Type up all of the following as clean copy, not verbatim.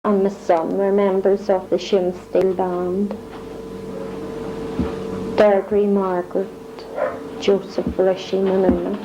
and my son were members of the Seamus Steel band. Deirdre, Margaret, Joseph, Rishi, Manuna.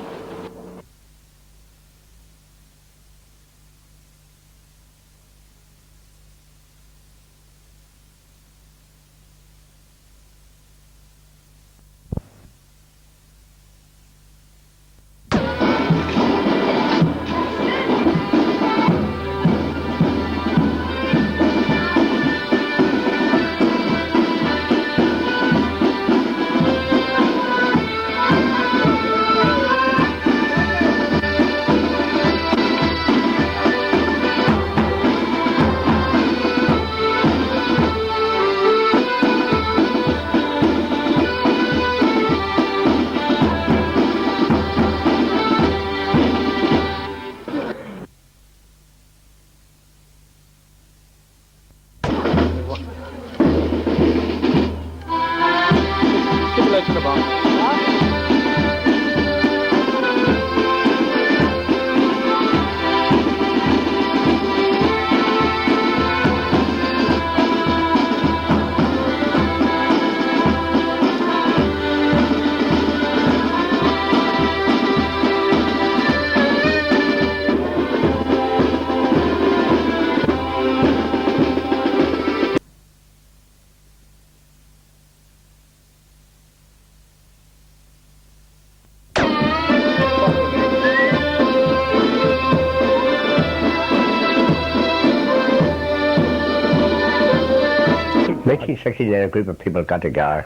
In 1969, a group of people got together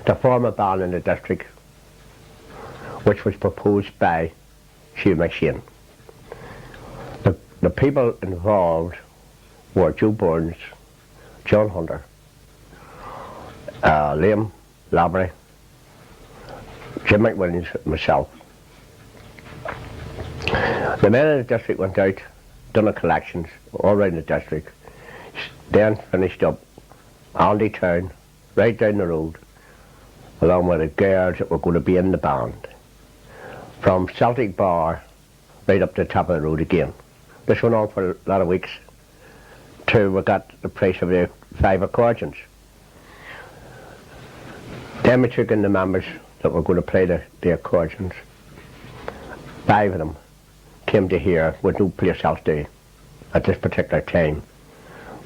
to form a band in the district, which was proposed by Hugh McShane. The people involved were Joe Burns, John Hunter, Liam Labrie, Jim McWilliams, and myself. The men in the district went out, done the collections all around the district, then finished up Aldi Town, right down the road, along with the girls that were going to be in the band. From Celtic Bar, right up to the top of the road again. This went on for a lot of weeks, till we got the price of the 5 accordions. Then we took in the members that were going to play the accordions. 5 of them came to here with no place else to at this particular time,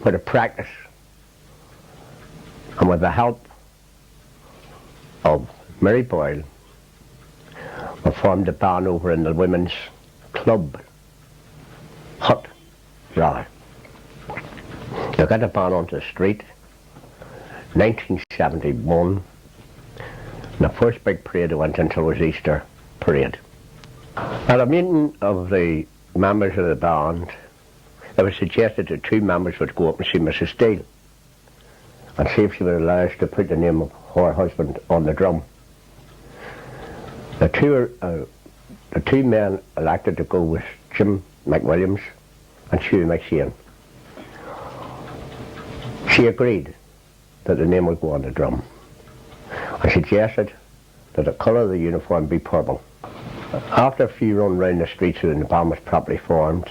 for the practice. And with the help of Mary Boyle, we formed a band over in the women's club, hut, rather. They got the band onto the street, 1971, and the first big parade that went until was Easter parade. At a meeting of the members of the band, it was suggested that 2 members would go up and see Mrs. Steel and see if she would allow us to put the name of her husband on the drum. The two men elected to go was Jim McWilliams and Hugh McShane. She agreed that the name would go on the drum. I suggested that the colour of the uniform be purple. After a few run round the streets and the band was properly formed,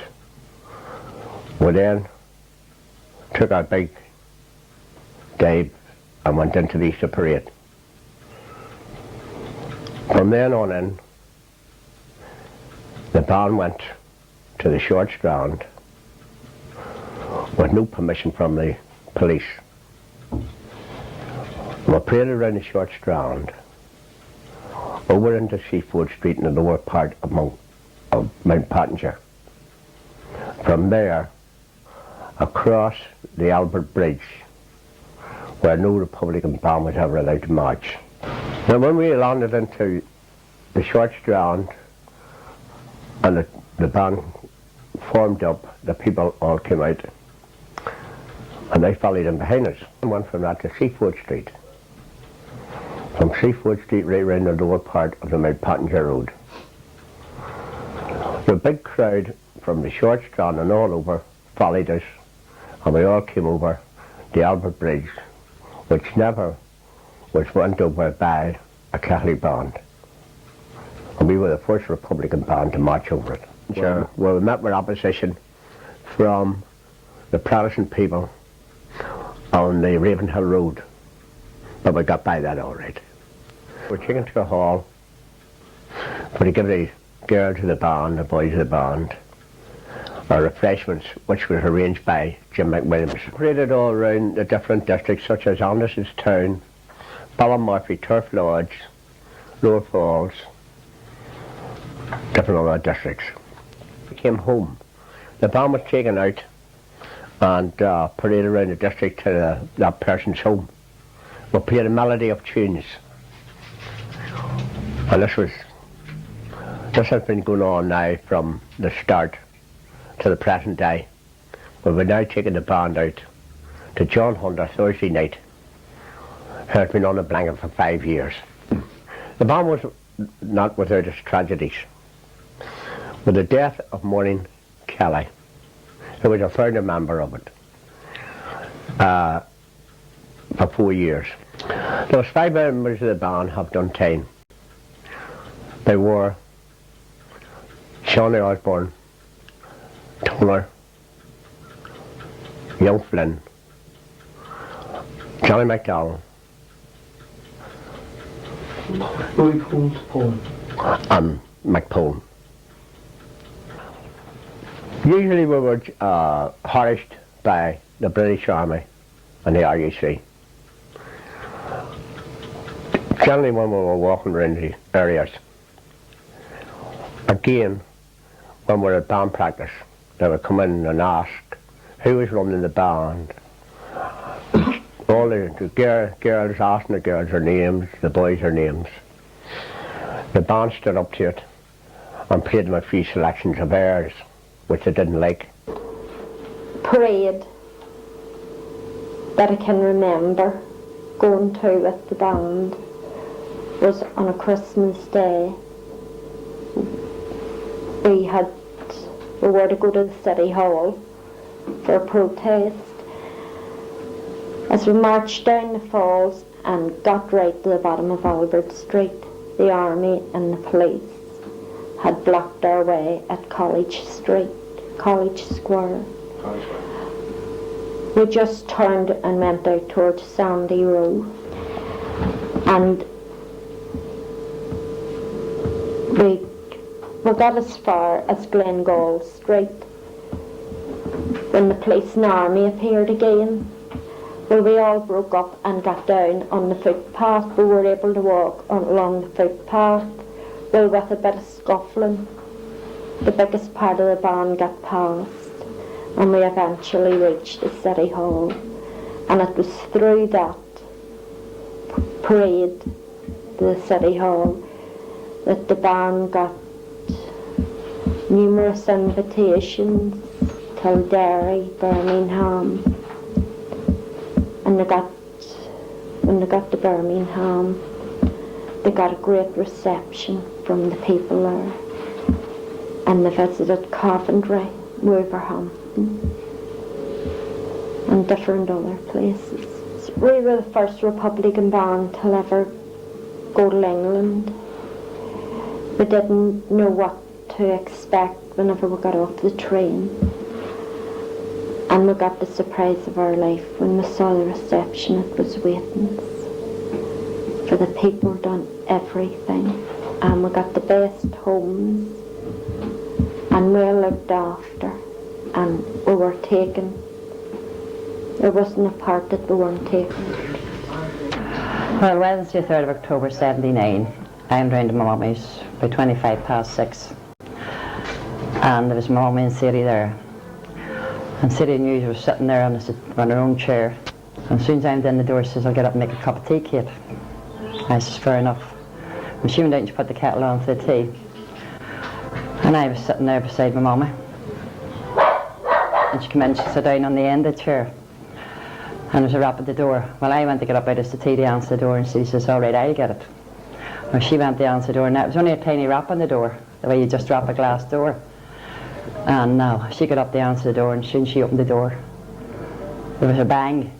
we then took our big day and went into the Easter parade. From then on in, the band went to the Short Strand with no permission from the police. We paraded around the Short Strand, over into Seafood Street in the lower part of Mount Pottinger. From there, across the Albert Bridge, where no Republican band was ever allowed to march. Now when we landed into the Short Strand and the band formed up, the people all came out and they followed in behind us. And went from that to Seafood Street. From Seafood Street right around the lower part of the Mount Pottinger Road. The big crowd from the Short Strand and all over followed us, and we all came over the Albert Bridge, which never was went over by a Catholic band. And we were the first Republican band to march over it. Sure. Well, we met with opposition from the Protestant people on the Ravenhill Road, but we got by that all right. We're taken to the hall for to give the girls to the band, the boys to the band, our refreshments, which was arranged by Jim McWilliams. Paraded all around the different districts such as Anderson's Town, Ballymurphy, Turf Lodge, Lower Falls, different other districts. We came home. The band was taken out and paraded around the district to that person's home. We played a melody of tunes. And this has been going on now from the start to the present day. We've now taken the band out to John Hunter Thursday night, who has been on the blanket for 5 years. The band was not without its tragedies. With the death of Maureen Kelly, who was a founder member of it, for 4 years. Those 5 members of the band have done time. They were Shawnee Osborne, Toner, Young Flynn, Johnny McDowell, and McPole. Usually we were harassed by the British Army and the RUC. Generally when we were walking around the areas. Again, when we were at band practice, they would come in and ask who was running the band. All the girls asking the girls their names, the boys their names. The band stood up to it and played them a few selections of airs, which they didn't like. Parade that I can remember going to with the band was on a Christmas Day. We were to go to the City Hall for a protest. As we marched down the falls and got right to the bottom of Albert Street, the army and the police had blocked our way at College Street, College Square. We just turned and went out towards Sandy Row, and we got as far as Glengall Street when the police and army appeared again. Well, we all broke up and got down on the footpath. We were able to walk along the footpath. Well, with a bit of scuffling, the biggest part of the band got past, and we eventually reached the City Hall. And it was through that parade to the City Hall that the band got numerous invitations to Derry, Birmingham, and when they got to Birmingham, they got a great reception from the people there, and they visited Coventry, Wolverhampton, and different other places. So we were the first Republican band to ever go to England. We didn't know what to expect whenever we got off the train, and we got the surprise of our life when we saw the reception. It was waiting for the people, done everything, and we got the best homes and well looked after, and we were taken. There wasn't a part that we weren't taken. Well, Wednesday 3rd of October 79, I went round to my mummy's by 6:25, and there was my mummy and Sadie there. And Sadie knew she was sitting there on her own chair. And as soon as I went in the door, she says, "I'll get up and make a cup of tea, Kate." I says, "Fair enough." And she went out and she put the kettle on for the tea. And I was sitting there beside my mummy. And she came in, she sat down on the end of the chair. And there was a rap at the door. Well, I went to get up out of the tea to answer the door, and she says, "All right, I'll get it." Well, she went to answer the door, and it was only a tiny rap on the door, the way you just rap a glass door. And now she got up to answer the door, and as soon as she opened the door, there was a bang.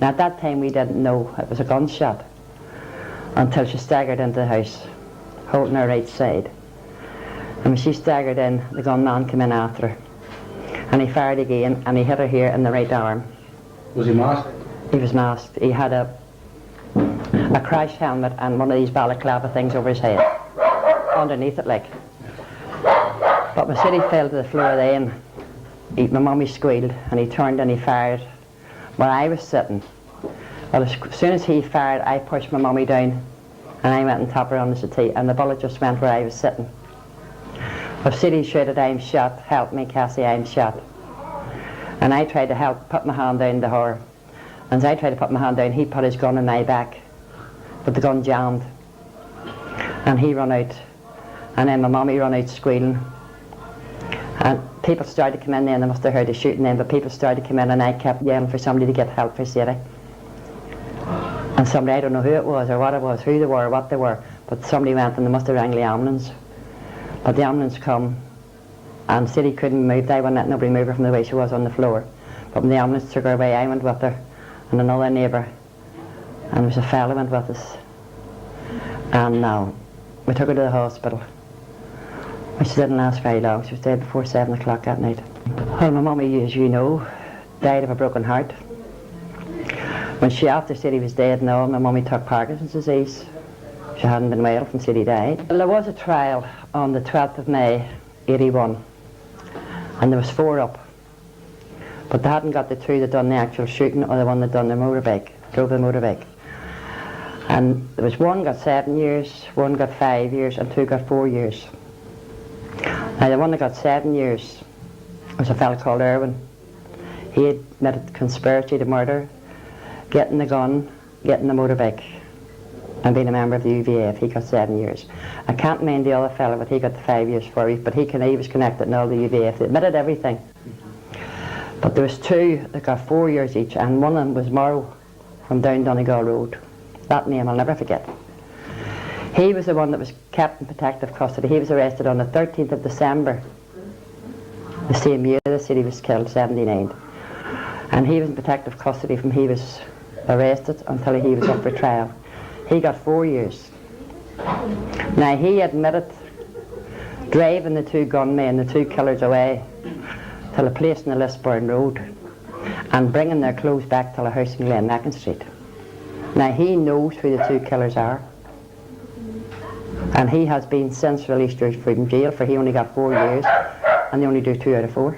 Now at that time we didn't know it was a gunshot until she staggered into the house, holding her right side. And when she staggered in, the gunman came in after her. and he fired again, and he hit her here in the right arm. Was he masked? He was masked. He had a crash helmet and one of these balaclava things over his head, underneath it like. But when Sadie fell to the floor then, my mummy squealed, and he turned and he fired where I was sitting. Well, as soon as he fired, I pushed my mummy down, and I went and tapped her on the settee, and the bullet just went where I was sitting. Well, Sadie shouted, "I'm shot, help me, Cassie, I'm shot." And I tried to help, put my hand down to her. And as I tried to put my hand down, he put his gun in my back, but the gun jammed. And he run out, and then my mummy run out squealing. And people started to come in then, they must have heard the shooting then, but people started to come in, and I kept yelling for somebody to get help for Sadie. And somebody, I don't know who it was or what it was, who they were or what they were, but somebody went and they must have rang the ambulance. But the ambulance come, and Sadie couldn't move. They wouldn't let nobody move her from the way she was on the floor. But when the ambulance took her away, I went with her, and another neighbour, and there was a fella went with us. And now, we took her to the hospital. But she didn't last very long. She was dead before 7 o'clock that night. Well, my mummy, as you know, died of a broken heart. When she, after Sadie was dead and all, my mummy took Parkinson's disease. She hadn't been well from Sadie died. Well, there was a trial on the 12th of May, 81, and there was 4 up. But they hadn't got the 2 that done the actual shooting, or the one that done the motorbike, drove the motorbike. And there was 1 got 7 years, 1 got 5 years, and 2 got 4 years. Now the one that got 7 years was a fella called Irwin. He had admitted conspiracy to murder, getting the gun, getting the motorbike, and being a member of the UVF. He got 7 years. I can't mind the other fella, but he got the 5 years for it, but he was connected in all the UVF. They admitted everything. But there was 2 that got 4 years each, and one of them was Morrow from down Donegal Road. That name I'll never forget. He was the one that was kept in protective custody. He was arrested on the 13th of December, the same year the city was killed, 79. And he was in protective custody from he was arrested until he was up for trial. He got 4 years. Now he admitted driving the 2 gunmen, the 2 killers away to a place in the Lisburn Road and bringing their clothes back to a house in Glenmackin Street. Now he knows who the 2 killers are, and he has been since released from jail, for he only got 4 years, and they only do 2 out of 4.